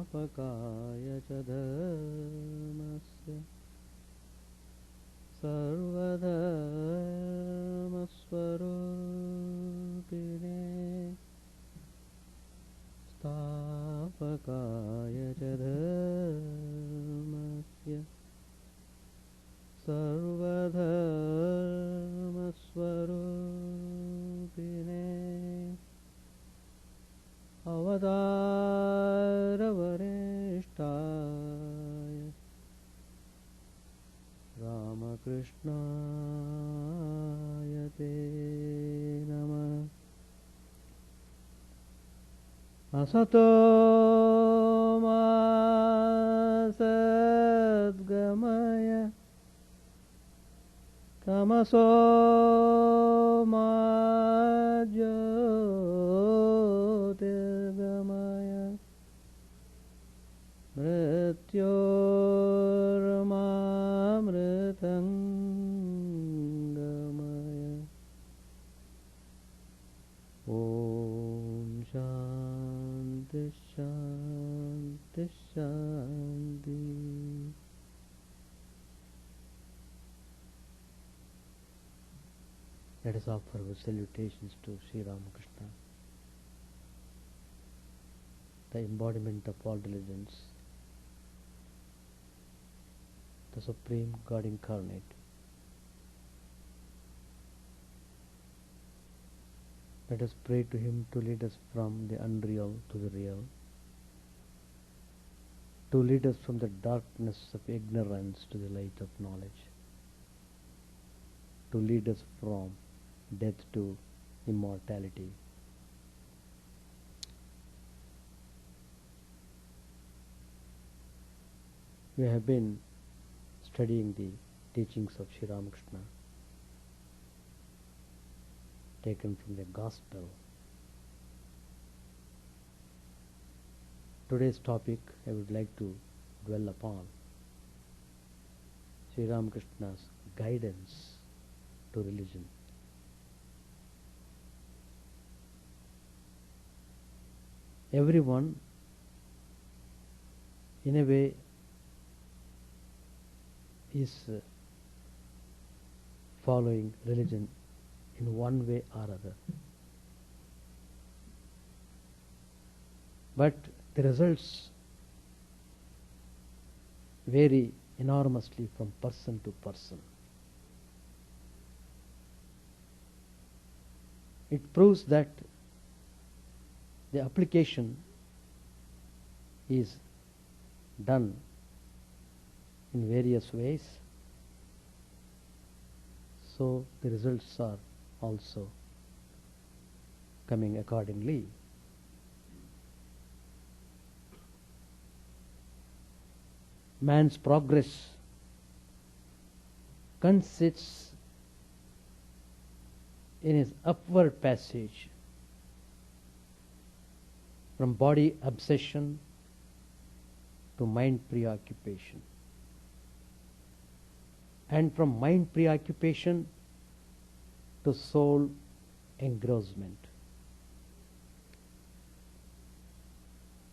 स्थापकाय च धर्मस्य सर्वधर्मस्वरूपिणे स्थापकाय च धर्मस्य सर्वधर्मस्वरूपिणे अवतारवरिष्ठाय रामकृष्णाय ते नमः। असतो मा सद्गमय तमसो मा ज्योतिर्गमय मृत्योर्मामृतङ्गमय। ॐ शान्ति शान्ति शान्ति। Let us offer our salutations to Sri Ramakrishna, the embodiment of all religions, the Supreme God Incarnate. Let us pray to Him to lead us from the unreal to the real, to lead us from the darkness of ignorance to the light of knowledge, to lead us from death to immortality. We have been studying the teachings of Sri Ramakrishna taken from the Gospel. Today's topic I would like to dwell upon Sri Ramakrishna's guidance to religion. Everyone, in a way, is following religion in one way or other. But the results vary enormously from person to person. It proves that the application is done in various ways, so the results are also coming accordingly. Man's progress consists in his upward passage from body obsession to mind preoccupation, and from mind preoccupation to soul engrossment.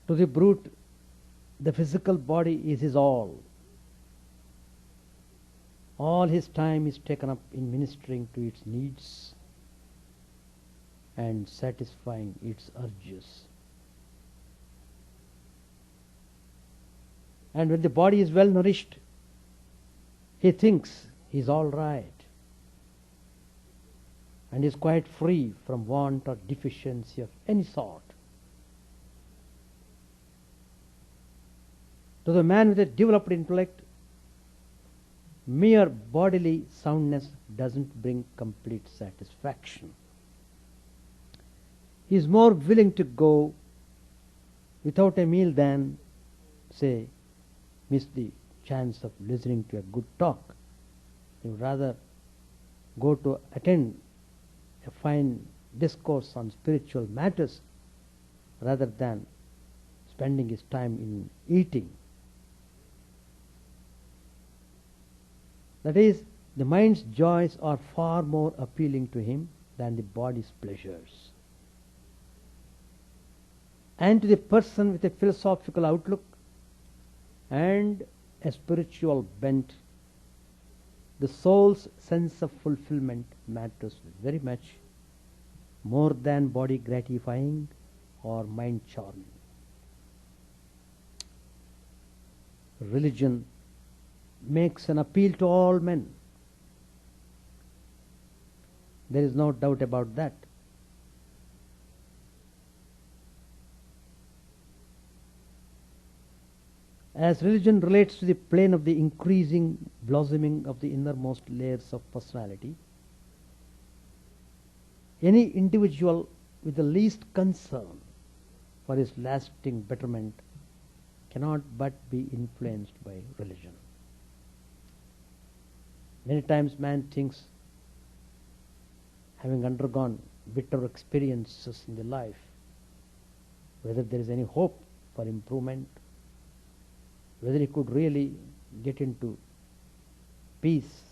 To the brute, the physical body is his all. All his time is taken up in ministering to its needs and satisfying its urges. And when the body is well nourished, he thinks he is all right and is quite free from want or deficiency of any sort. To the man with a developed intellect, mere bodily soundness doesn't bring complete satisfaction. He is more willing to go without a meal than, say, miss the chance of listening to a good talk. He would rather go to attend a fine discourse on spiritual matters rather than spending his time in eating. That is, the mind's joys are far more appealing to him than the body's pleasures. And to the person with a philosophical outlook and a spiritual bent, the soul's sense of fulfillment matters very much more than body gratifying or mind charming. Religion makes an appeal to all men. There is no doubt about that. As religion relates to the plane of the increasing blossoming of the innermost layers of personality, any individual with the least concern for his lasting betterment cannot but be influenced by religion. Many times man thinks, having undergone bitter experiences in the life, whether there is any hope for improvement, whether he could really get into peace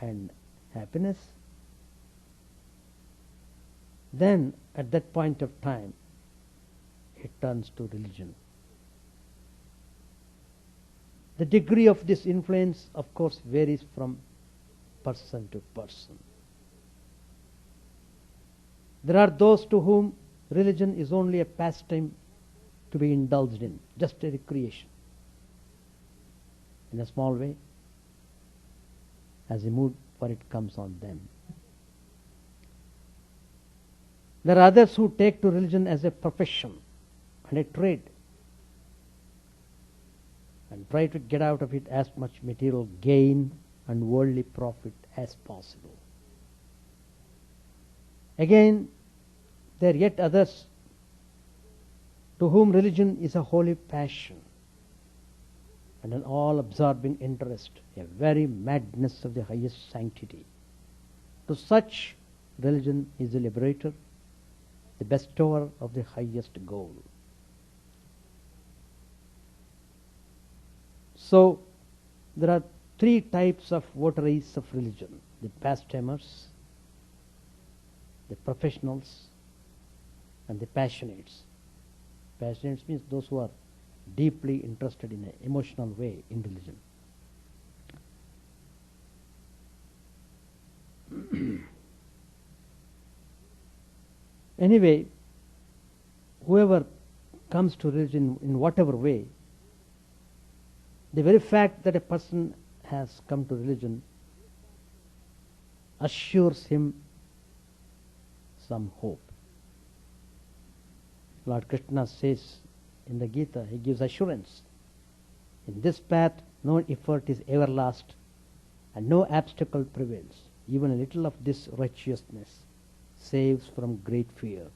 and happiness. Then at that point of time it turns to religion. The degree of this influence, of course, varies from person to person. There are those to whom religion is only a pastime to be indulged in, just a recreation, in a small way, as the mood for it comes on them. There are others who take to religion as a profession and a trade and try to get out of it as much material gain and worldly profit as possible. Again, there are yet others to whom religion is a holy passion and an all-absorbing interest, a very madness of the highest sanctity. To such, religion is the liberator, the bestower of the highest goal. So, there are three types of votaries of religion: the pastimers, the professionals, and the passionates. Passionates means those who are deeply interested in an emotional way in religion. Anyway, whoever comes to religion in whatever way, the very fact that a person has come to religion assures him some hope. Lord Krishna says in the Gita, he gives assurance. In this path, no effort is ever lost and no obstacle prevails. Even a little of this righteousness saves from great fear.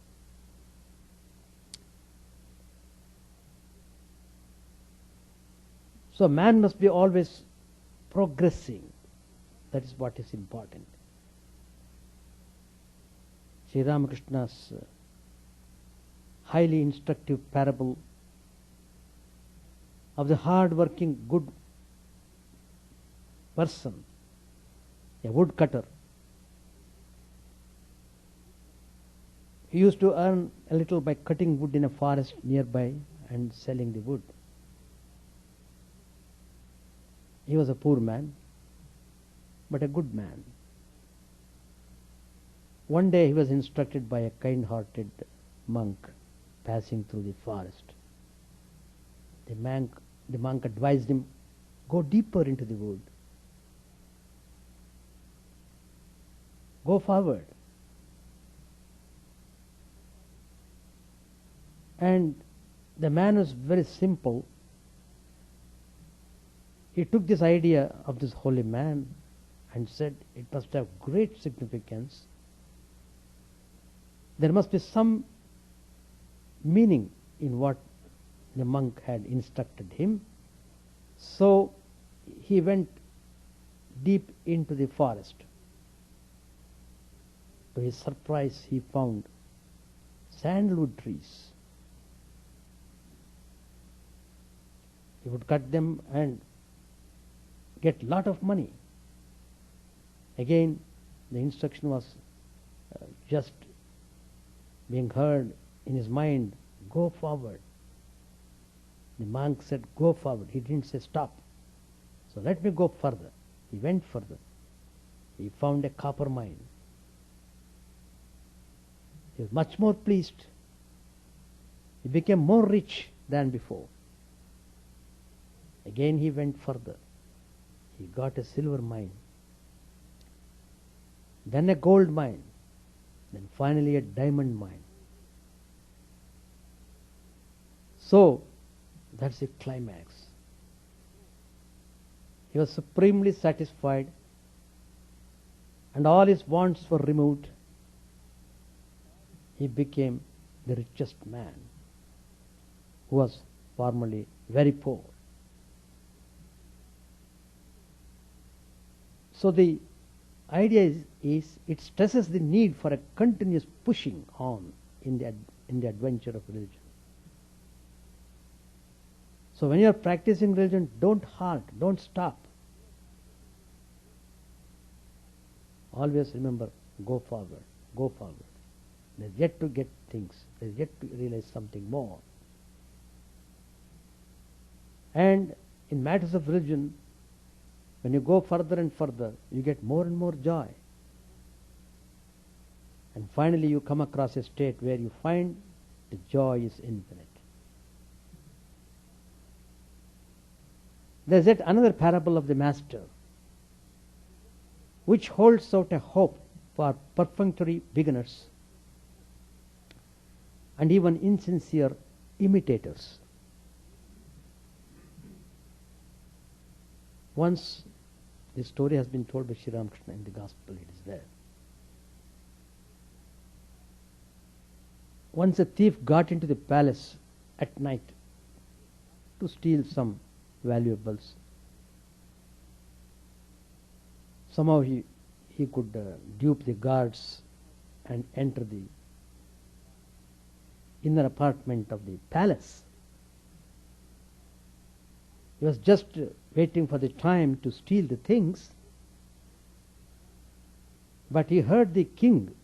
So man must be always progressing. That is what is important. Sri Ramakrishna's highly instructive parable of the hard-working good person, a woodcutter. He used to earn a little by cutting wood in a forest nearby and selling the wood. He was a poor man, but a good man. One day he was instructed by a kind-hearted monk passing through the forest. The monk advised him, go deeper into the wood. Go forward. And the man was very simple. He took this idea of this holy man and said it must have great significance. There must be some meaning in what the monk had instructed him. So he went deep into the forest. To his surprise, he found sandalwood trees. He would cut them and get lot of money. Again, the instruction was just being heard in his mind, go forward. The monk said, go forward. He didn't say stop. So let me go further. He went further. He found a copper mine. He was much more pleased. He became more rich than before. Again he went further. He got a silver mine. Then a gold mine. Then finally a diamond mine. So, that's the climax. He was supremely satisfied and all his wants were removed. He became the richest man who was formerly very poor. So the idea is it stresses the need for a continuous pushing on in the adventure of religion. So when you are practicing religion, don't halt, don't stop. Always remember, go forward, go forward. There's yet to get things, there's yet to realize something more. And in matters of religion, when you go further and further, you get more and more joy. And finally you come across a state where you find the joy is infinite. There's yet another parable of the Master, which holds out a hope for perfunctory beginners and even insincere imitators. Once, this story has been told by Sri Ramakrishna in the Gospel, it is there. Once a thief got into the palace at night to steal some valuables. Somehow he could dupe the guards and enter the inner apartment of the palace. He was just waiting for the time to steal the things, but he heard the king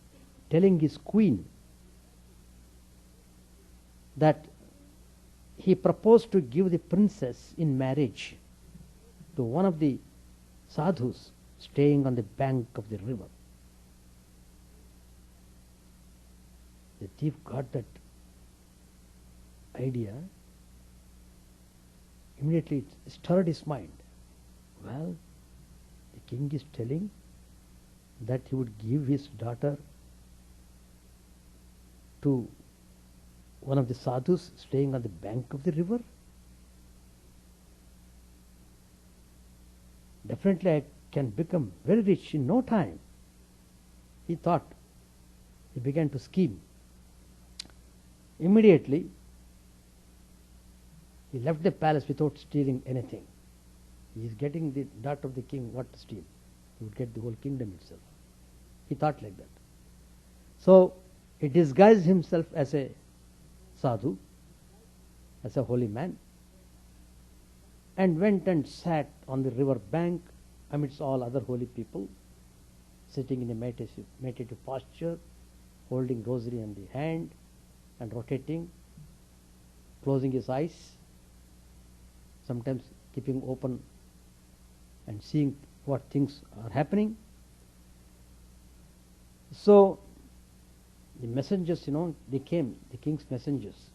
telling his queen that he proposed to give the princess in marriage to one of the sadhus staying on the bank of the river. The thief got that idea. Immediately it stirred his mind. Well, the king is telling that he would give his daughter to one of the sadhus staying on the bank of the river. Definitely I can become very rich in no time. He thought. He began to scheme. Immediately he left the palace without stealing anything. He is getting the daughter of the king what to steal. He would get the whole kingdom itself. He thought like that. So he disguised himself as a sadhu, as a holy man, and went and sat on the river bank amidst all other holy people, sitting in a meditative posture, holding rosary in the hand and rotating, closing his eyes, sometimes keeping open and seeing what things are happening. So the messengers, they came, the king's messengers,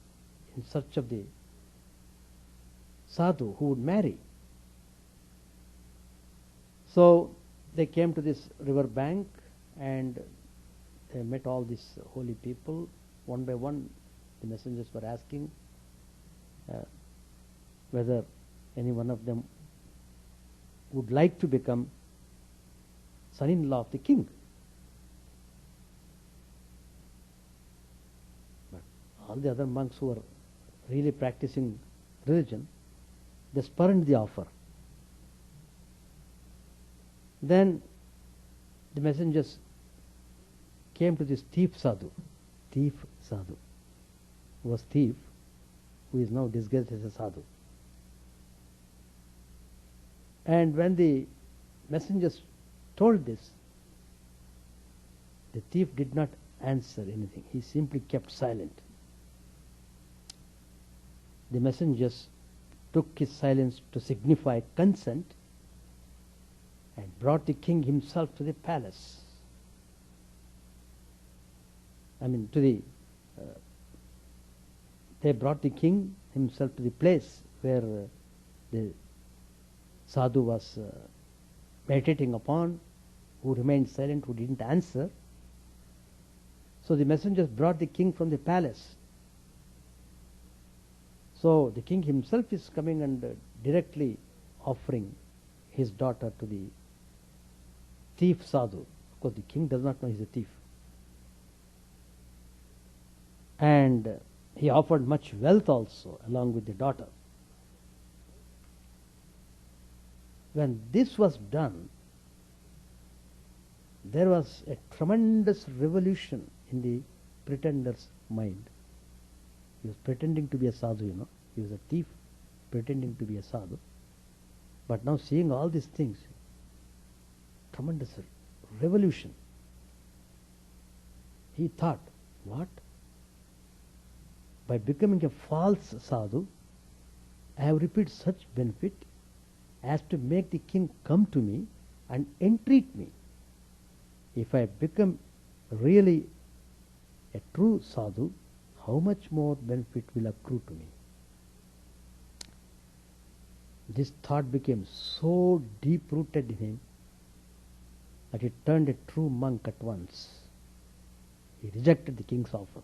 in search of the sadhu who would marry. So they came to this river bank and they met all these holy people. One by one, the messengers were asking whether any one of them would like to become son-in-law of the king. But all the other monks who were really practicing religion, they spurned the offer. Then the messengers came to this thief sadhu, who was thief, who is now disguised as a sadhu. And when the messengers told this, the thief did not answer anything. He simply kept silent. the messengers took his silence to signify consent and brought the king himself to the palace. They brought the king himself to the place where the sadhu was meditating upon, who remained silent, who didn't answer. So the messengers brought the king from the palace. So the king himself is coming and directly offering his daughter to the thief sadhu. Of course, the king does not know he's a thief. And he offered much wealth also along with the daughter. When this was done, there was a tremendous revolution in the pretender's mind. He was pretending to be a sadhu, He was a thief pretending to be a sadhu. But now seeing all these things, tremendous revolution. He thought, what? By becoming a false sadhu, I have reaped such benefit as to make the king come to me and entreat me. If I become really a true sadhu, how much more benefit will accrue to me? This thought became so deep-rooted in him that he turned a true monk at once. He rejected the king's offer.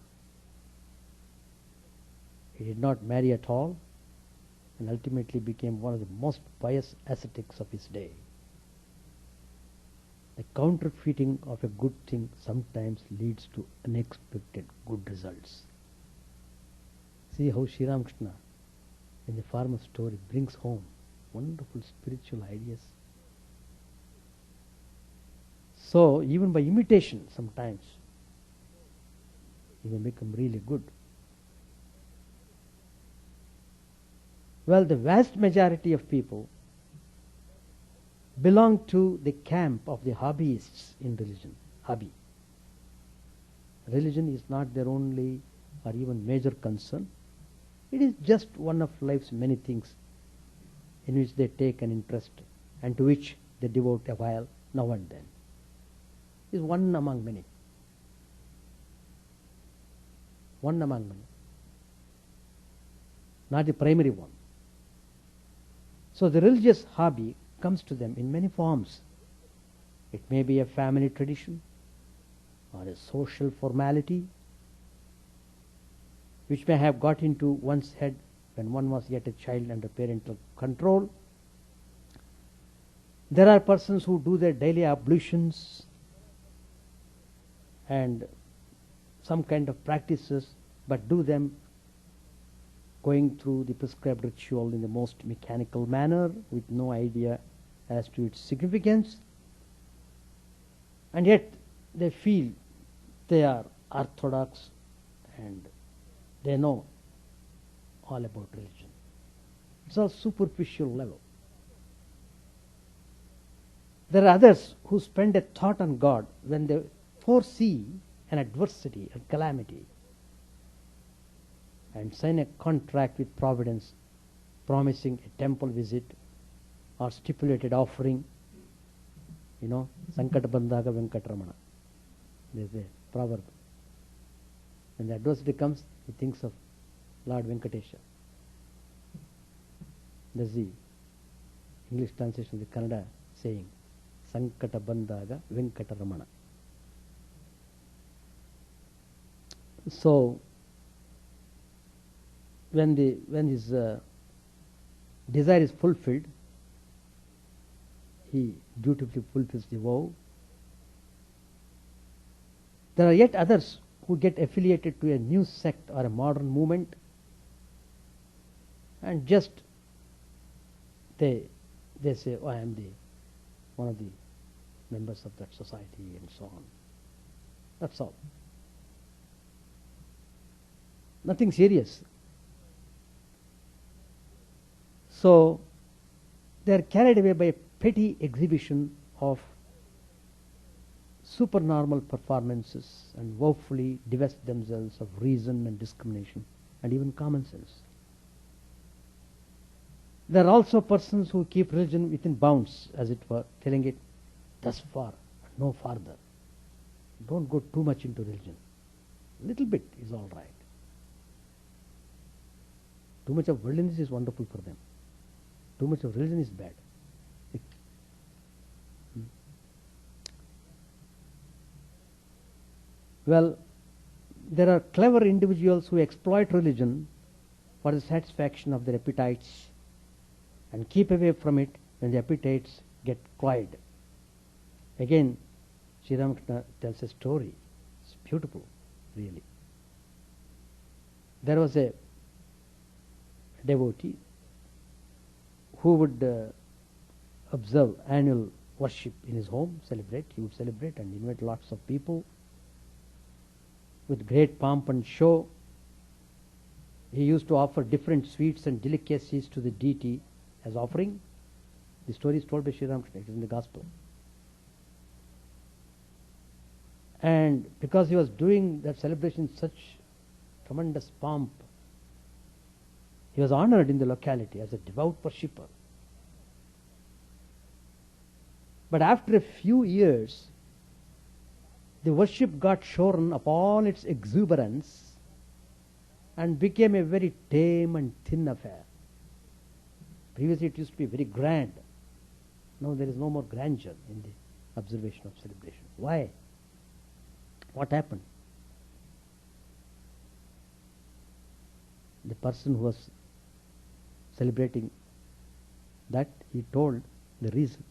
He did not marry at all and ultimately became one of the most pious ascetics of his day. The counterfeiting of a good thing sometimes leads to unexpected good results. See how Sri Ramakrishna, in the farmer's story, brings home wonderful spiritual ideas. So, even by imitation, sometimes, you may become really good. Well, the vast majority of people belong to the camp of the hobbyists in religion. Hobby. Religion is not their only or even major concern. It is just one of life's many things in which they take an interest and to which they devote a while now and then. It is one among many. One among many. Not the primary one. So the religious hobby comes to them in many forms. It may be a family tradition or a social formality which may have got into one's head when one was yet a child under parental control. There are persons who do their daily ablutions and some kind of practices, but do them going through the prescribed ritual in the most mechanical manner with no idea as to its significance, and yet they feel they are orthodox and they know all about religion. It's a superficial level. There are others who spend a thought on God when they foresee an adversity, a calamity, and sign a contract with Providence promising a temple visit or stipulated offering. Sankata Bandaga Venkataramana. There's a proverb. When the adversity comes, he thinks of Lord Venkatesha. There's the English translation of the Kannada saying, Sankata Bandaga Venkataramana. So, when his desire is fulfilled, he dutifully fulfills the vow. There are yet others who get affiliated to a new sect or a modern movement, and just they say, I am one of the members of that society and so on. That's all. Nothing serious. So they are carried away by a petty exhibition of supernormal performances and woefully divest themselves of reason and discrimination and even common sense. There are also persons who keep religion within bounds, as it were, telling it thus far, no farther. Don't go too much into religion. Little bit is all right. Too much of worldliness is wonderful for them. Too much of religion is bad. Well, there are clever individuals who exploit religion for the satisfaction of their appetites and keep away from it when the appetites get cloyed. Again, Sri Ramakrishna tells a story. It's beautiful, really. There was a devotee who would observe annual worship in his home, celebrate. He would celebrate and invite lots of people with great pomp and show. He used to offer different sweets and delicacies to the deity as offering. The story is told by Sri Ramakrishna. It is in the Gospel. And because he was doing that celebration in such tremendous pomp, he was honored in the locality as a devout worshipper. But after a few years, the worship got shorn upon its exuberance and became a very tame and thin affair. Previously it used to be very grand. Now there is no more grandeur in the observation of celebration. Why? What happened? The person who was celebrating that, he told the reason.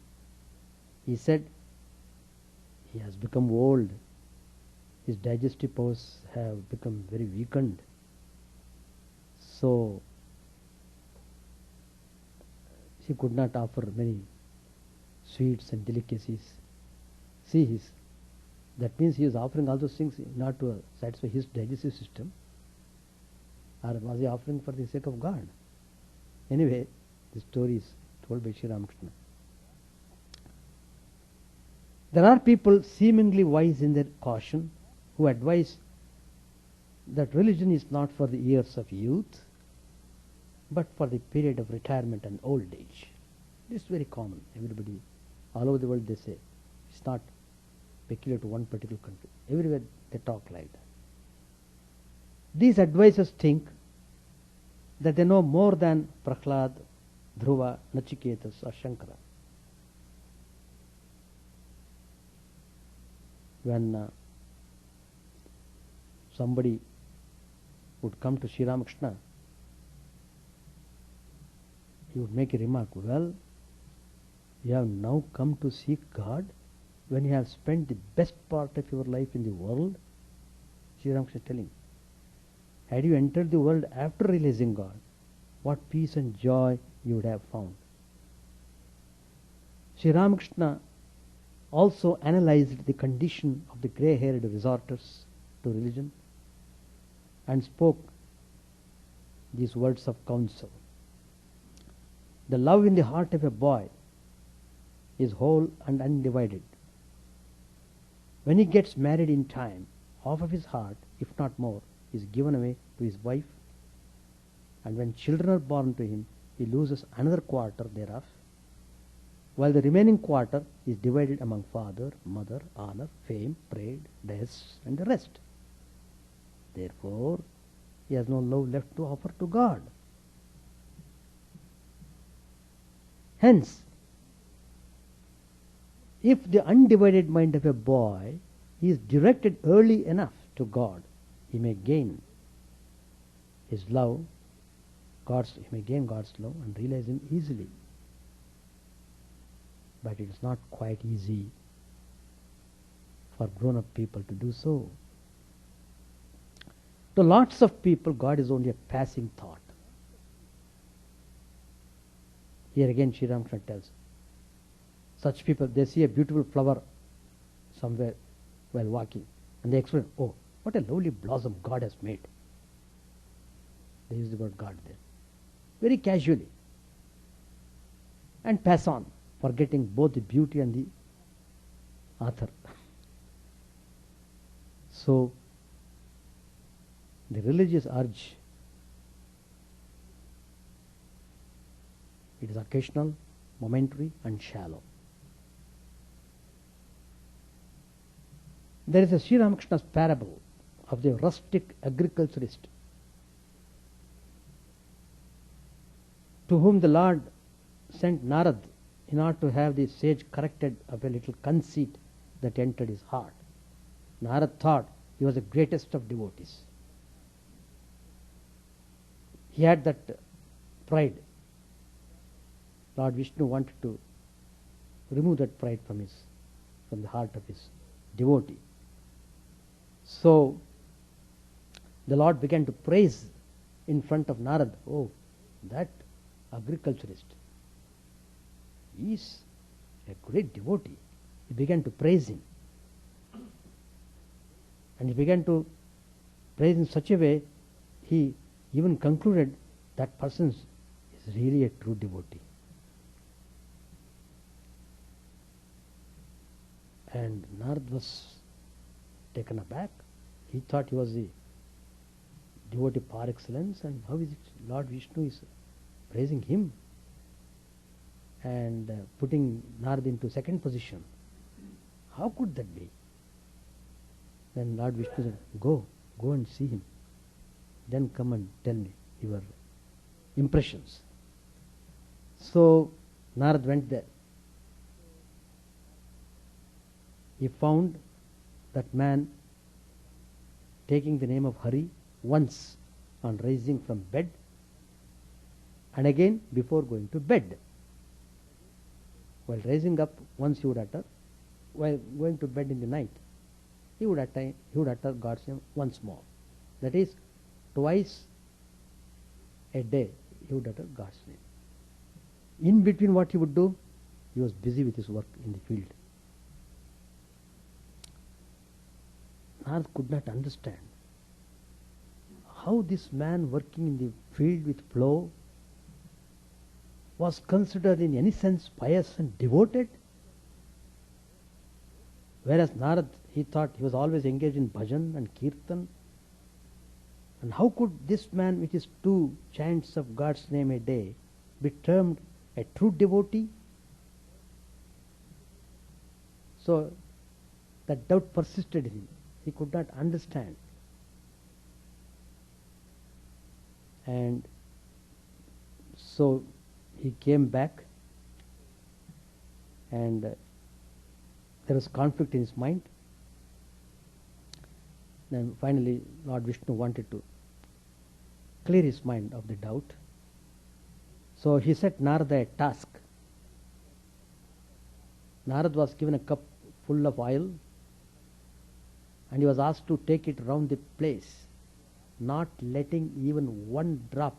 He said, he has become old. His digestive powers have become very weakened. So, he could not offer many sweets and delicacies. See, that means he is offering all those things not to satisfy his digestive system. Or was he offering for the sake of God? Anyway, the story is told by Sri Ramakrishna. There are people seemingly wise in their caution who advise that religion is not for the years of youth, but for the period of retirement and old age. This is very common. Everybody, all over the world, they say. It's not peculiar to one particular country. Everywhere they talk like that. These advisors think that they know more than Prahlad, Dhruva, Nachiketas or Shankara. When somebody would come to Sri Ramakrishna, he would make a remark, well, you have now come to seek God when you have spent the best part of your life in the world. Sri Ramakrishna is telling, had you entered the world after realizing God, what peace and joy you would have found. Sri Ramakrishna also analyzed the condition of the grey-haired resorters to religion and spoke these words of counsel. The love in the heart of a boy is whole and undivided. When he gets married in time, half of his heart, if not more, is given away to his wife, and when children are born to him, he loses another quarter thereof, while the remaining quarter is divided among father, mother, honor, fame, pride, dress, and the rest. Therefore, he has no love left to offer to God. Hence, if the undivided mind of a boy is directed early enough to God, he may gain his love, he may gain God's love and realize Him easily. But it is not quite easy for grown-up people to do so. To lots of people, God is only a passing thought. Here again, Sri Ramakrishna tells, such people, they see a beautiful flower somewhere while walking, and they explain, oh, what a lovely blossom God has made. They use the word God there, very casually, and pass on, forgetting both the beauty and the author. So, the religious urge It is occasional, momentary, and shallow. There is a Sri Ramakrishna's parable of the rustic agriculturist to whom the Lord sent Narad in order to have the sage corrected of a little conceit that entered his heart. Narad thought he was the greatest of devotees. He had that pride. Lord Vishnu wanted to remove that pride from the heart of his devotee. So the Lord began to praise in front of Narad. Oh, that agriculturist, he is a great devotee. He began to praise him. And he began to praise in such a way, he even concluded that person is really a true devotee. And Narad was taken aback. He thought he was the devotee par excellence, and how is it Lord Vishnu is praising him and putting Narad into second position? How could that be? Then Lord Vishnu said, go and see him. Then come and tell me your impressions. So Narad went there. He found that man taking the name of Hari once on rising from bed, and again before going to bed. While rising up, once he would utter. While going to bed in the night, he would utter God's name once more. That is, twice a day he would utter God's name. In between what he would do, he was busy with his work in the field. Narad could not understand how this man working in the field with plough was considered in any sense pious and devoted. Whereas Narad, he thought he was always engaged in bhajan and kirtan. And how could this man with his 2 chants of God's name a day be termed a true devotee? So that doubt persisted in him. He could not understand. And so he came back, and there was conflict in his mind. Then finally Lord Vishnu wanted to clear his mind of the doubt. So he set Narada a task. Narad was given a cup full of oil, and he was asked to take it round the place, not letting even one drop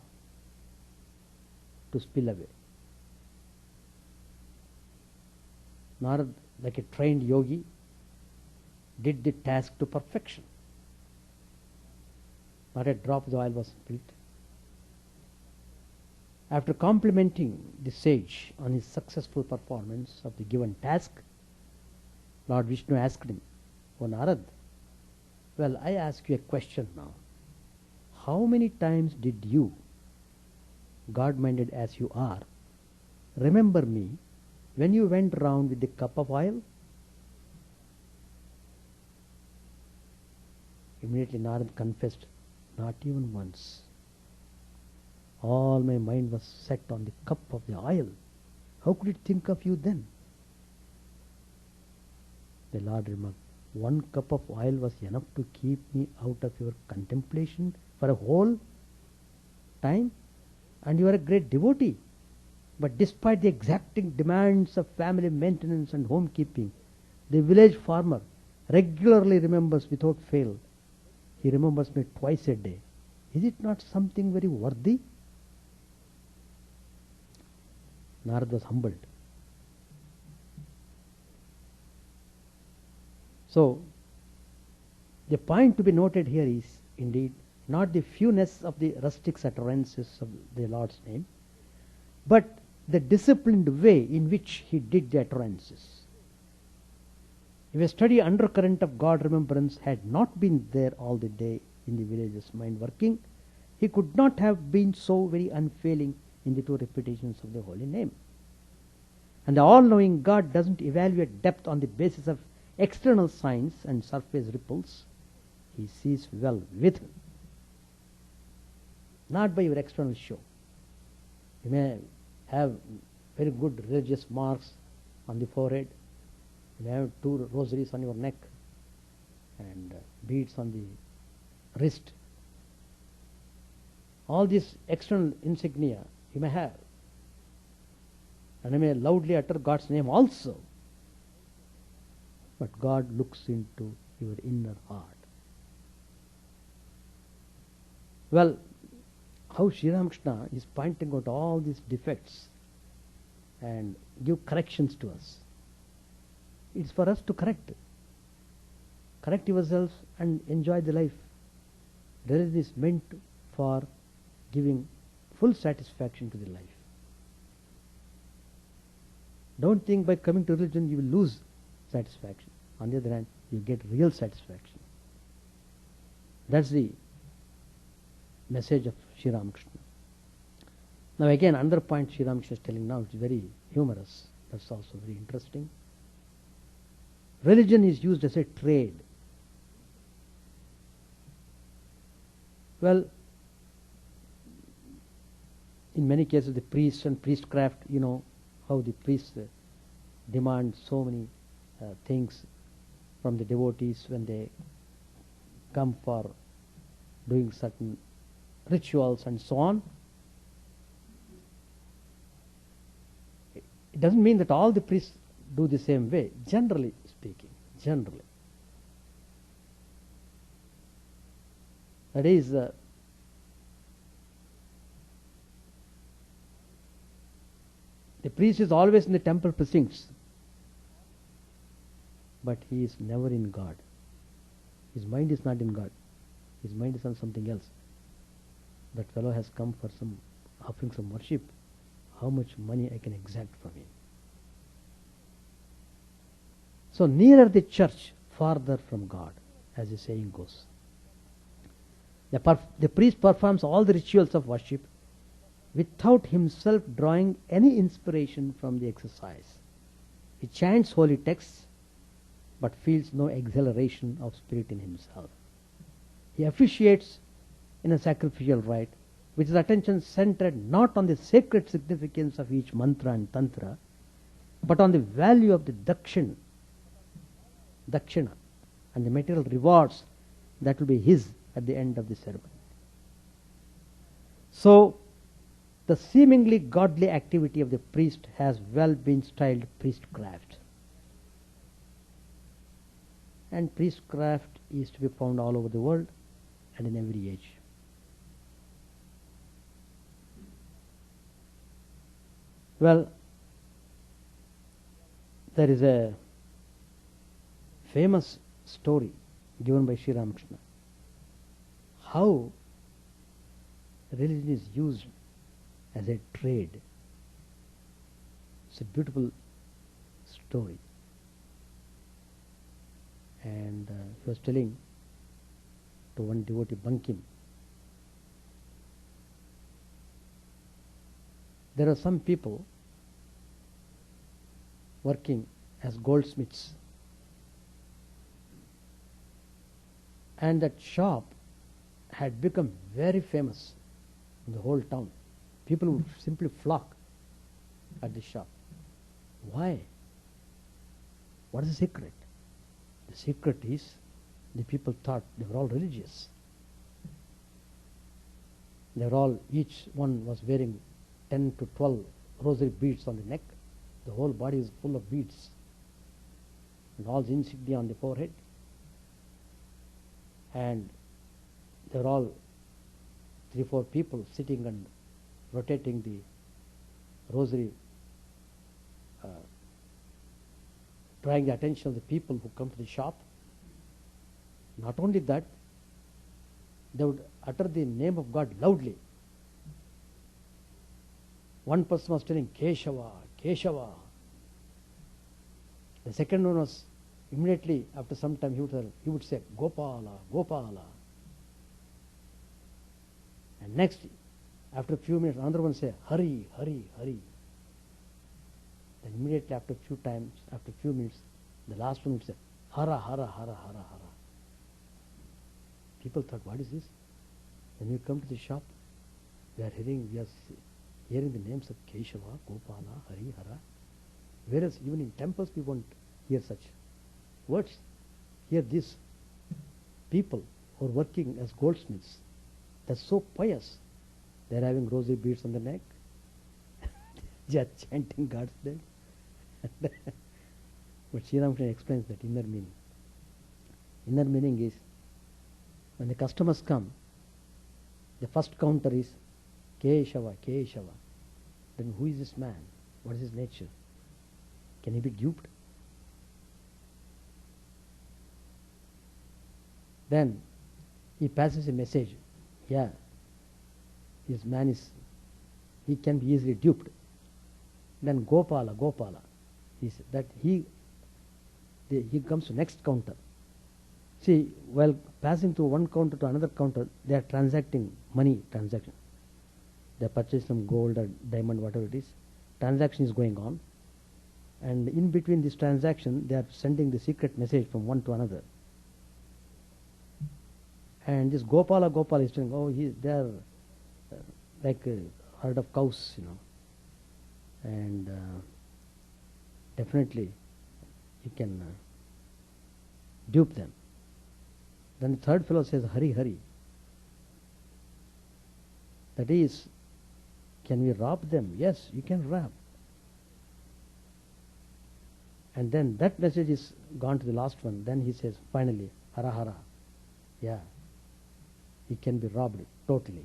to spill away. Narad, like a trained yogi, did the task to perfection. Not a drop of the oil was spilled. After complimenting the sage on his successful performance of the given task, Lord Vishnu asked him, "O Narad, well, I ask you a question now. How many times did you, God-minded as you are, remember me when you went round with the cup of oil?" Immediately Narad confessed, "Not even once. All my mind was set on the cup of the oil. How could it think of you then?" The Lord remarked, "One cup of oil was enough to keep me out of your contemplation for a whole time, and you are a great devotee. But despite the exacting demands of family maintenance and homekeeping, the village farmer regularly remembers without fail. He remembers me twice a day. Is it not something very worthy?" Narad was humbled. So, the point to be noted here is indeed not the fewness of the rustic's utterances of the Lord's name, but the disciplined way in which he did the utterances. If a steady undercurrent of God remembrance had not been there all the day in the village's mind working, he could not have been so very unfailing in the 2 repetitions of the holy name. And the all-knowing God doesn't evaluate depth on the basis of external signs and surface ripples. He sees well within, not by your external show. You may have very good religious marks on the forehead. You may have 2 rosaries on your neck and beads on the wrist. All these external insignia you may have. And you may loudly utter God's name also. But God looks into your inner heart. Well, how Sri Ramakrishna is pointing out all these defects and give corrections to us. It's for us to correct. Correct yourselves and enjoy the life. Religion is meant for giving full satisfaction to the life. Don't think by coming to religion you will lose satisfaction. On the other hand, you get real satisfaction. That's the message of Sri Ramakrishna. Now again, another point Sri Ramakrishna is telling now, which is very humorous. That's also very interesting. Religion is used as a trade. Well, in many cases the priests and priestcraft, you know, how the priests demand so many things from the devotees when they come for doing certain rituals and so on. It doesn't mean that all the priests do the same way, generally speaking, generally. That is, the priest is always in the temple precincts, but he is never in God. His mind is not in God. His mind is on something else. That fellow has come for offering some worship. How much money I can exact from him? So nearer the church, farther from God, as the saying goes. The priest performs all the rituals of worship without himself drawing any inspiration from the exercise. He chants holy texts, but feels no exhilaration of spirit in himself. He officiates in a sacrificial rite, with his attention centered not on the sacred significance of each mantra and tantra, but on the value of the dakshina, and the material rewards that will be his at the end of the ceremony. So, the seemingly godly activity of the priest has well been styled priestcraft. And priestcraft is to be found all over the world and in every age. Well, there is a famous story given by Sri Ramakrishna. How religion is used as a trade. It's a beautiful story. And he was telling to one devotee, Bankim, there are some people working as goldsmiths, and that shop had become very famous in the whole town. People would simply flock at the shop. Why? What is the secret? The secret is the people thought they were all religious. They were all, each one was wearing 10 to 12 rosary beads on the neck. The whole body is full of beads. And all the insignia on the forehead. And they were all 3-4 people sitting and rotating the rosary, drawing the attention of the people who come to the shop. Not only that, they would utter the name of God loudly. One person was telling Keshava, Keshava. The second one was immediately after some time he would say Gopala, Gopala. And next After a few minutes, another one say, hurry, hurry, hurry. Then immediately after a few times, after a few minutes, the last one would say, hara, hara, hara, hara, hara. People thought, what is this? When we come to the shop, we are hearing the names of Keshava, Gopala, Hari, Hara. Whereas even in temples we won't hear such words. Here these people who are working as goldsmiths, they're so pious. They're having rosary beads on the neck. They are chanting God's name. But Sri Ramakrishna explains that inner meaning. Inner meaning is, when the customers come, the first counter is Keshava, Keshava. Then who is this man? What is his nature? Can he be duped? Then he passes a message. Yeah, this man he can be easily duped. Then Gopala, Gopala. He comes to next counter. See, while passing through one counter to another counter, they are transacting money transaction. They purchase some gold or diamond, whatever it is. Transaction is going on. And in between this transaction, they are sending the secret message from one to another. And this Gopala, Gopala is saying, oh, they are like a herd of cows, And definitely you can dupe them. Then the third fellow says, Hari, Hari. That is, can we rob them? Yes, you can rob. And then that message is gone to the last one. Then he says, finally, Hara, Hara. Yeah, he can be robbed totally.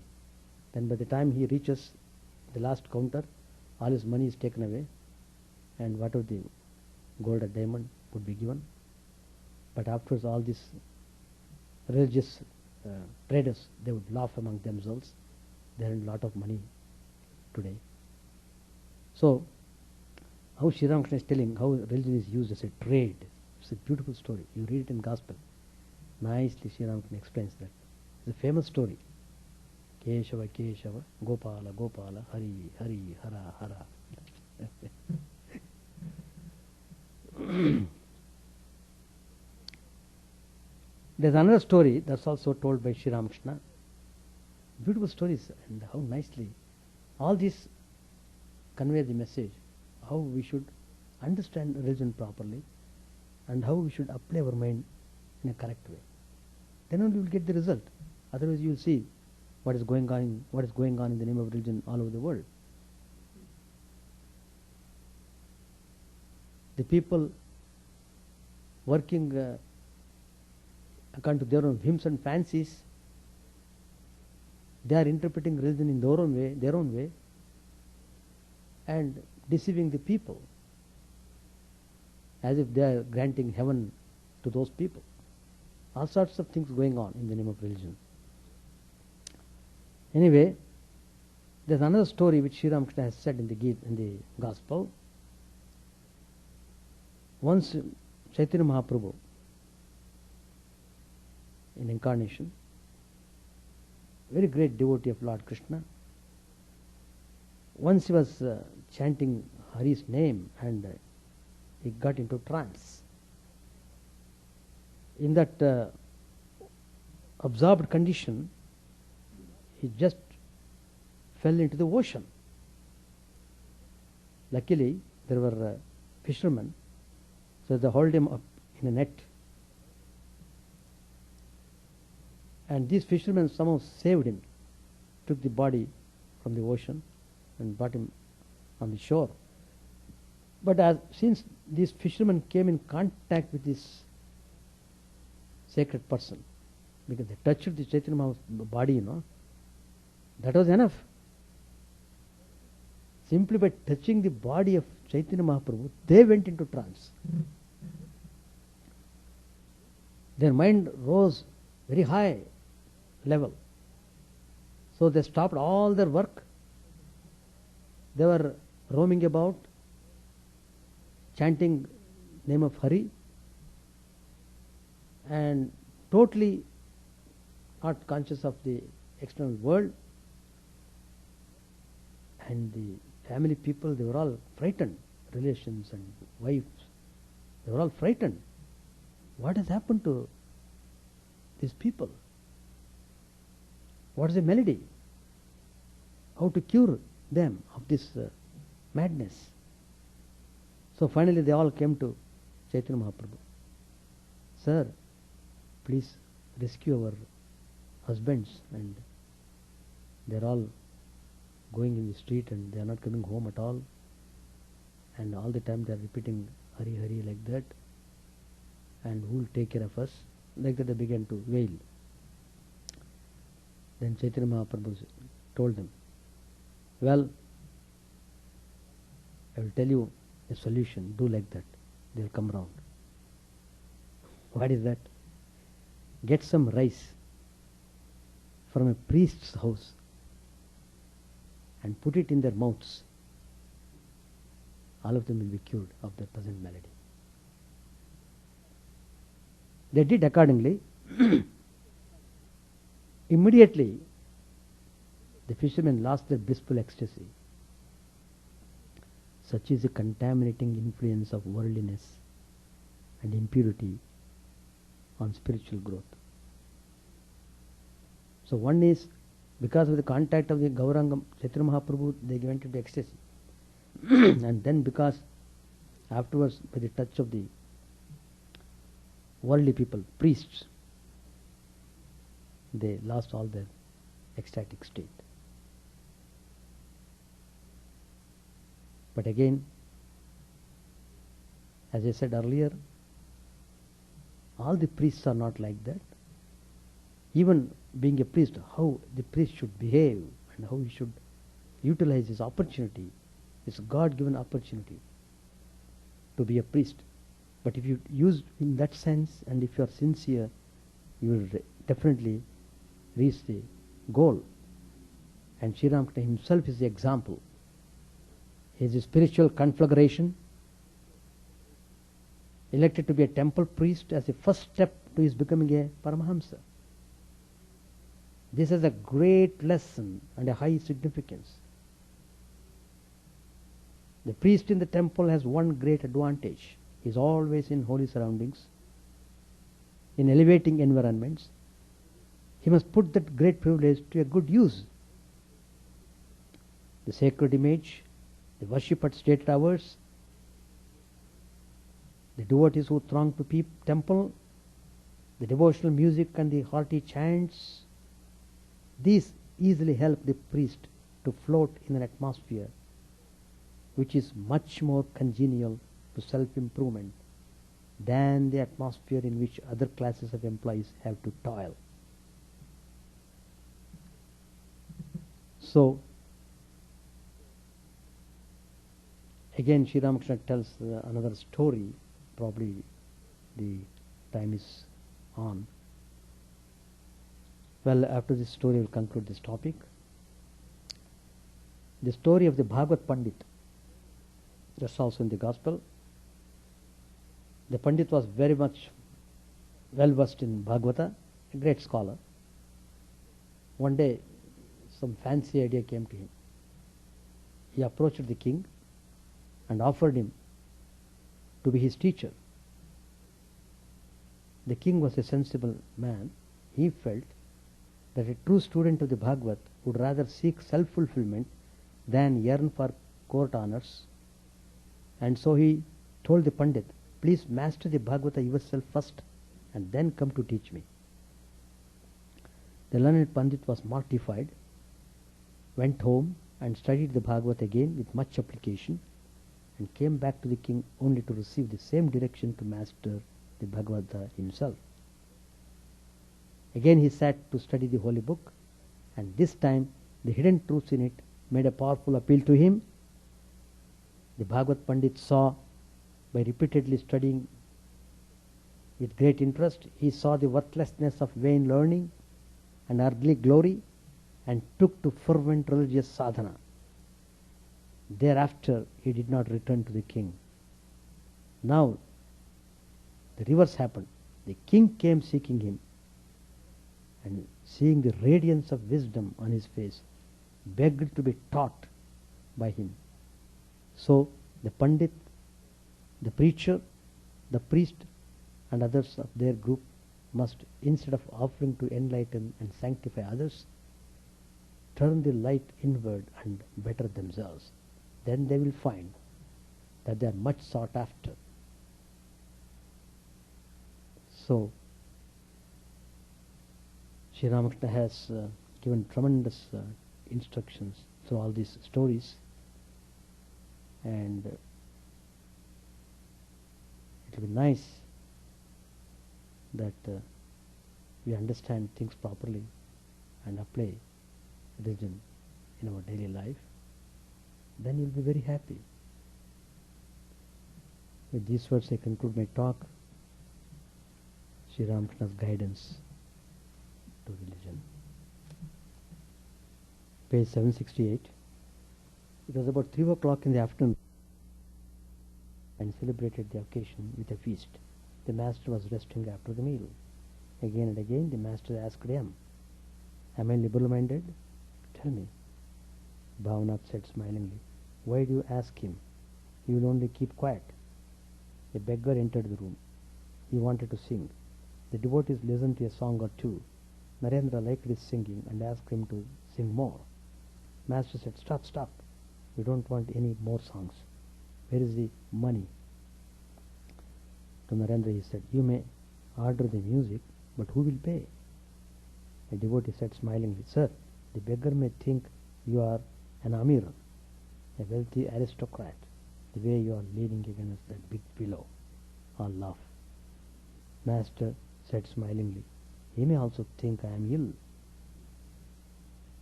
Then by the time he reaches the last counter, all his money is taken away, and whatever the gold or diamond would be given. But afterwards, all these religious traders, they would laugh among themselves. They earn a lot of money today. So, how Sri Ramakrishna is telling how religion is used as a trade. It's a beautiful story. You read it in Gospel. Nicely Sri Ramakrishna explains that. It's a famous story. Keshava, Keshava, Gopala, Gopala, Hari, Hari, Hara, Hara. There's another story that's also told by Sri Ramakrishna. Beautiful stories, and how nicely all these convey the message, how we should understand religion properly, and how we should apply our mind in a correct way. Then only we will get the result. Otherwise, you will see what is going on in the name of religion all over the world. The people working according to their own whims and fancies, they are interpreting religion in their own way, and deceiving the people as if they are granting heaven to those people. All sorts of things going on in the name of religion. Anyway, there's another story which Sri Ramakrishna has said in the Gospel. Once Chaitanya Mahaprabhu, in incarnation, very great devotee of Lord Krishna, once he was chanting Hari's name, and he got into trance. In that absorbed condition, he just fell into the ocean. Luckily, there were fishermen, so they hauled him up in a net. And these fishermen somehow saved him, took the body from the ocean and brought him on the shore. But since these fishermen came in contact with this sacred person, because they touched the Chaitanya Mahaprabhu's body, that was enough. Simply by touching the body of Chaitanya Mahaprabhu, they went into trance. Their mind rose very high level. So they stopped all their work. They were roaming about, chanting name of Hari, and totally not conscious of the external world. And the family people, they were all frightened, relations and wives, they were all frightened. What has happened to these people? What is the melody? How to cure them of this madness? So finally they all came to Chaitanya Mahaprabhu. Sir, please rescue our husbands, and they're all going in the street and they are not coming home at all, and all the time they are repeating Hari Hari like that, and who will take care of us? Like that they began to wail. Then Chaitanya Mahaprabhu told them, well, I will tell you a solution, do like that, they will come round. What is that? Get some rice from a priest's house and put it in their mouths. All of them will be cured of their present malady. They did accordingly. Immediately, the fishermen lost their blissful ecstasy. Such is the contaminating influence of worldliness and impurity on spiritual growth. So one is, because of the contact of the Gauranga Chaitanya Mahaprabhu, they went into ecstasy. And then because afterwards, by the touch of the worldly people, priests, they lost all their ecstatic state. But again, as I said earlier, all the priests are not like that. Even being a priest, how the priest should behave and how he should utilize his opportunity, his God-given opportunity to be a priest. But if you use in that sense, and if you are sincere, you will definitely reach the goal. And Sri Ramakrishna himself is the example. He is a spiritual conflagration, elected to be a temple priest as a first step to his becoming a Paramahamsa. This is a great lesson and a high significance. The priest in the temple has one great advantage. He is always in holy surroundings, in elevating environments. He must put that great privilege to a good use. The sacred image, the worship at stated hours, the devotees who throng to temple, the devotional music and the hearty chants, these easily help the priest to float in an atmosphere which is much more congenial to self-improvement than the atmosphere in which other classes of employees have to toil. So, again Sri Ramakrishna tells another story, probably the time is on. Well, after this story, we will conclude this topic. The story of the Bhagavad Pandit, that's also in the Gospel. The Pandit was very much well versed in Bhagavata, a great scholar. One day, some fancy idea came to him. He approached the king and offered him to be his teacher. The king was a sensible man. He felt that a true student of the Bhagavad would rather seek self-fulfillment than yearn for court honors. And so he told the Pandit, please master the Bhagavata yourself first and then come to teach me. The learned Pandit was mortified, went home and studied the Bhagavata again with much application, and came back to the king only to receive the same direction to master the Bhagavata himself. Again he sat to study the holy book, and this time the hidden truths in it made a powerful appeal to him. The Bhagavad Pandit saw, by repeatedly studying with great interest, he saw the worthlessness of vain learning and earthly glory, and took to fervent religious sadhana. Thereafter he did not return to the king. Now the reverse happened. The king came seeking him, and seeing the radiance of wisdom on his face, begged to be taught by him. So the Pandit, the preacher, the priest, and others of their group must, instead of offering to enlighten and sanctify others, turn the light inward and better themselves. Then they will find that they are much sought after. So, Sri Ramakrishna has given tremendous instructions through all these stories, and it will be nice that we understand things properly and apply religion in our daily life. Then you'll be very happy. With these words I conclude my talk. Sri Ramakrishna's guidance to religion. Page 768. It was about 3 o'clock in the afternoon and celebrated the occasion with a feast. The master was resting after the meal. Again and again the master asked him, "Am I liberal-minded? Tell me." Bhavanath said smilingly, "Why do you ask him? He will only keep quiet." A beggar entered the room. He wanted to sing. The devotees listened to a song or two. Narendra liked his singing and asked him to sing more. Master said, "Stop, stop. We don't want any more songs. Where is the money?" To Narendra he said, "You may order the music, but who will pay?" A devotee said smilingly, "Sir, the beggar may think you are an Amir, a wealthy aristocrat, the way you are leaning against that big pillow." All laugh. Master said smilingly, "He may also think I am ill."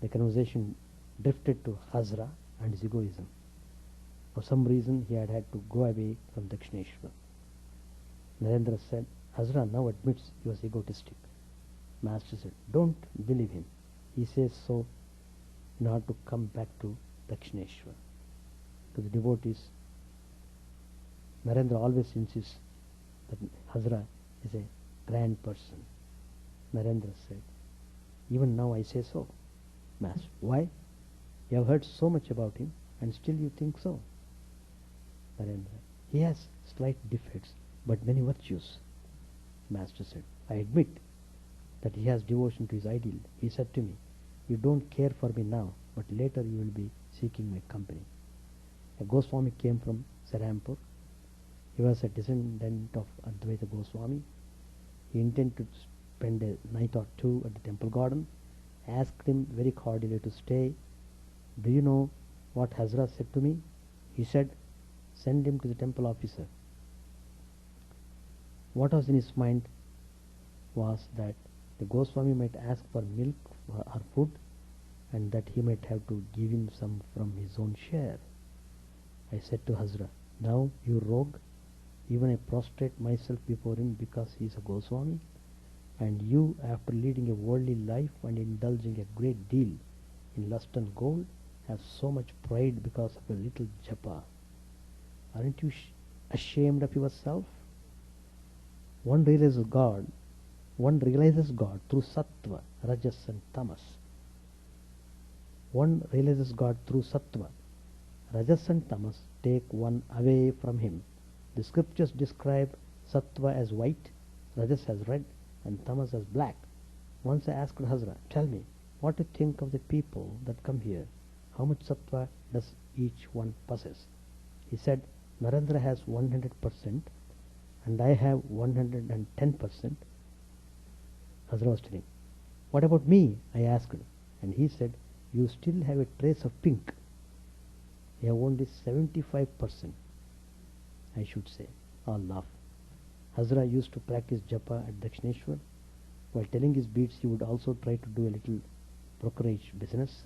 The conversation drifted to Hazra and his egoism. For some reason he had to go away from Dakshineshwar. Narendra said, "Hazra now admits he was egotistic." Master said, "Don't believe him. He says so in order to come back to Dakshineshwar." To the devotees, Narendra always insists that Hazra is a grand person. Narendra said, "Even now I say so." Master, "Why? You have heard so much about him and still you think so." Narendra, "He has slight defects but many virtues." Master said, "I admit that he has devotion to his ideal. He said to me, 'You don't care for me now, but later you will be seeking my company.'" A Goswami came from Serampur. He was a descendant of Advaita Goswami. He intended to spend a night or two at the temple garden. Asked him very cordially to stay. "Do you know what Hazra said to me?" He said, "Send him to the temple officer." What was in his mind was that the Goswami might ask for milk or food, and that he might have to give him some from his own share. I said to Hazra, "Now, you rogue, even I prostrate myself before him because he is a Goswami, and you, after leading a worldly life and indulging a great deal in lust and gold, have so much pride because of a little japa. Aren't you ashamed of yourself? One realizes God through sattva, rajas and tamas. One realizes God through sattva. Rajas and tamas take one away from him. The scriptures describe sattva as white, rajas as red, and tamas as black. Once I asked Hazra, "Tell me, what do you think of the people that come here? How much sattva does each one possess?" He said, "Narendra has 100% and I have 110%. Hazra was telling, "What about me?" I asked, and he said, "You still have a trace of pink. You have only 75%. I should say." All laugh. Hazra used to practice japa at Dakshineshwar. While telling his beads, he would also try to do a little brokerage business.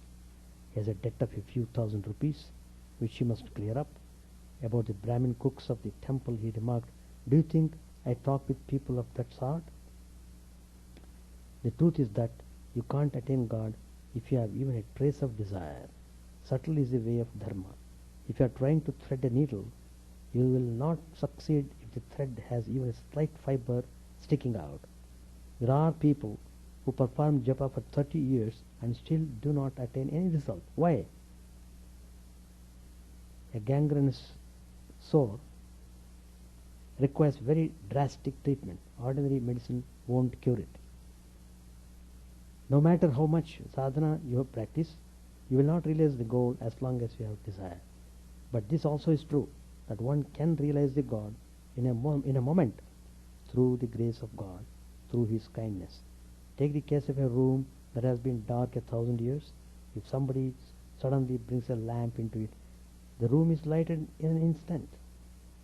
He has a debt of a few thousand rupees, which he must clear up. About the Brahmin cooks of the temple, he remarked, "Do you think I talk with people of that sort? The truth is that you can't attain God if you have even a trace of desire. Subtle is the way of dharma. If you are trying to thread a needle, you will not succeed if the thread has even a slight fiber sticking out. There are people who perform japa for 30 years and still do not attain any result. Why? A gangrenous sore requires very drastic treatment. Ordinary medicine won't cure it. No matter how much sadhana you have practiced, you will not realize the goal as long as you have desire. But this also is true, that one can realize the God in a moment through the grace of God, through His kindness. Take the case of a room that has been dark 1,000 years. If somebody suddenly brings a lamp into it, the room is lighted in an instant.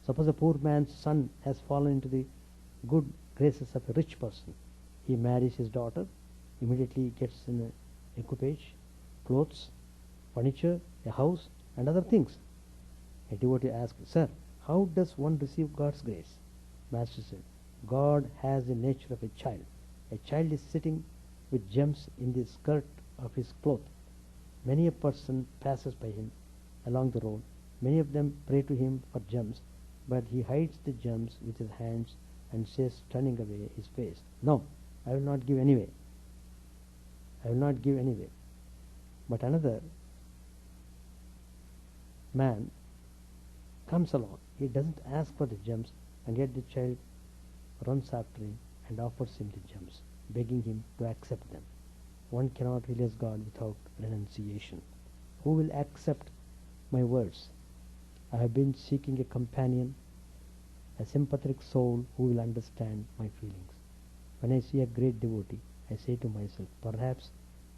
Suppose a poor man's son has fallen into the good graces of a rich person. He marries his daughter, immediately gets an equipage, clothes, furniture, a house, and other things. A devotee asked, "Sir, how does one receive God's grace?" Master said, "God has the nature of a child. A child is sitting with gems in the skirt of his cloth. Many a person passes by him along the road. Many of them pray to him for gems, but he hides the gems with his hands and says, turning away his face, 'No, I will not give anyway. I will not give anyway.' But another man comes along. He doesn't ask for the gems, and yet the child runs after him and offers him the gems, begging him to accept them. One cannot realize God without renunciation. Who will accept my words? I have been seeking a companion, a sympathetic soul who will understand my feelings. When I see a great devotee, I say to myself, perhaps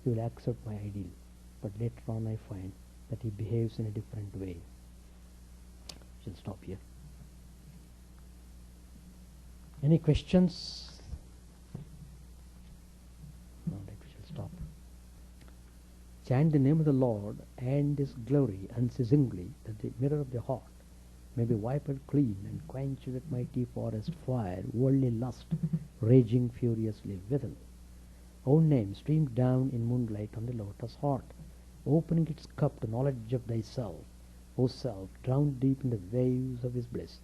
he will accept my ideal. But later on I find that he behaves in a different way. I shall stop here. Any questions? No, we shall stop. Chant the name of the Lord and His glory unceasingly, that the mirror of the heart may be wiped clean and quenched with mighty forest fire, worldly lust raging furiously within. Own name streamed down in moonlight on the lotus heart, opening its cup to knowledge of thyself, O self, drowned deep in the waves of His bliss,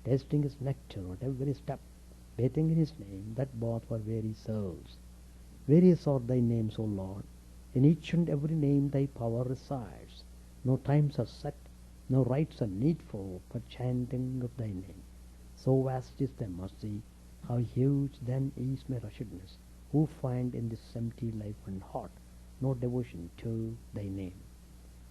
tasting His nectar at every step, bathing in His name that bought for weary souls. Various are thy names, O Lord. In each and every name thy power resides. No times are set, no rites are needful for chanting of thy name. So vast is thy mercy, how huge then is my wretchedness, who find in this empty life and heart no devotion to thy name.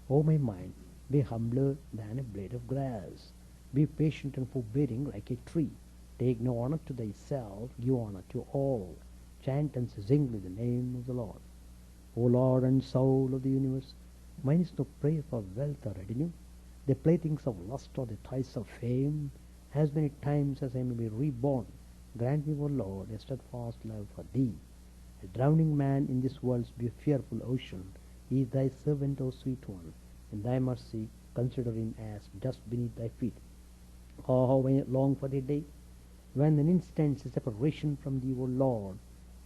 O my mind, be humbler than a blade of grass. Be patient and forbearing like a tree. Take no honor to thyself, give honor to all. Chant unceasingly the name of the Lord. O Lord and soul of the universe, mine is no prayer for wealth or retinue, the playthings of lust or the toys of fame. As many times as I may be reborn, grant me, O Lord, a steadfast love for thee. A drowning man in this world's fearful ocean is thy servant, O sweet one. In thy mercy, consider him as dust beneath thy feet. Oh, how I long for the day when an instant's separation from thee, O Lord,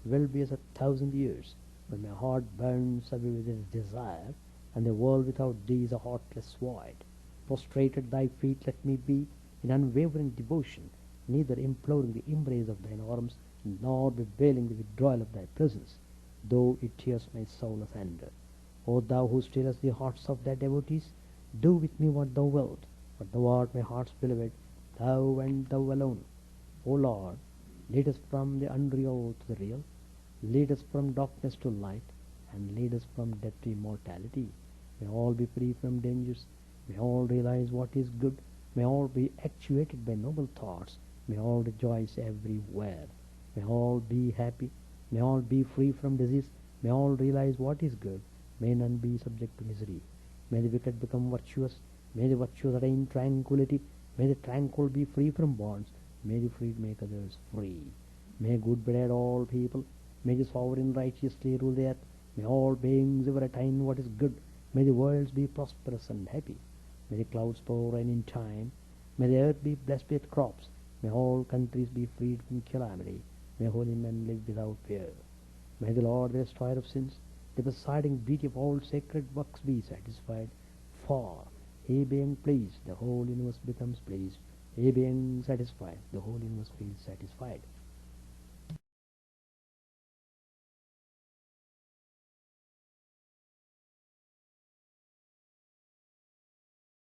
will be as 1,000 years, when my heart burns away with its desire, and the world without thee is a heartless void. Prostrated at thy feet let me be, in unwavering devotion, neither imploring the embrace of thine arms, nor bewailing the withdrawal of thy presence, though it tears my soul asunder. O thou who stillest the hearts of thy devotees, do with me what thou wilt, for thou art my heart's beloved, thou and thou alone. O Lord, lead us from the unreal to the real, lead us from darkness to light, and lead us from death to immortality. May all be free from dangers, may all realize what is good, may all be actuated by noble thoughts, may all rejoice everywhere, may all be happy, may all be free from disease, may all realize what is good, may none be subject to misery. May the wicked become virtuous, may the virtuous attain tranquility, may the tranquil be free from bonds, may the freed make others free. May good betide all people, may the sovereign righteously rule the earth, may all beings ever attain what is good, may the worlds be prosperous and happy, may the clouds pour rain in time, may the earth be blessed with crops, may all countries be freed from calamity, may holy men live without fear. May the Lord, the destroyer of sins, the presiding beauty of all sacred works, be satisfied, for He being pleased, the whole universe becomes pleased. He being satisfied, the whole universe feels satisfied.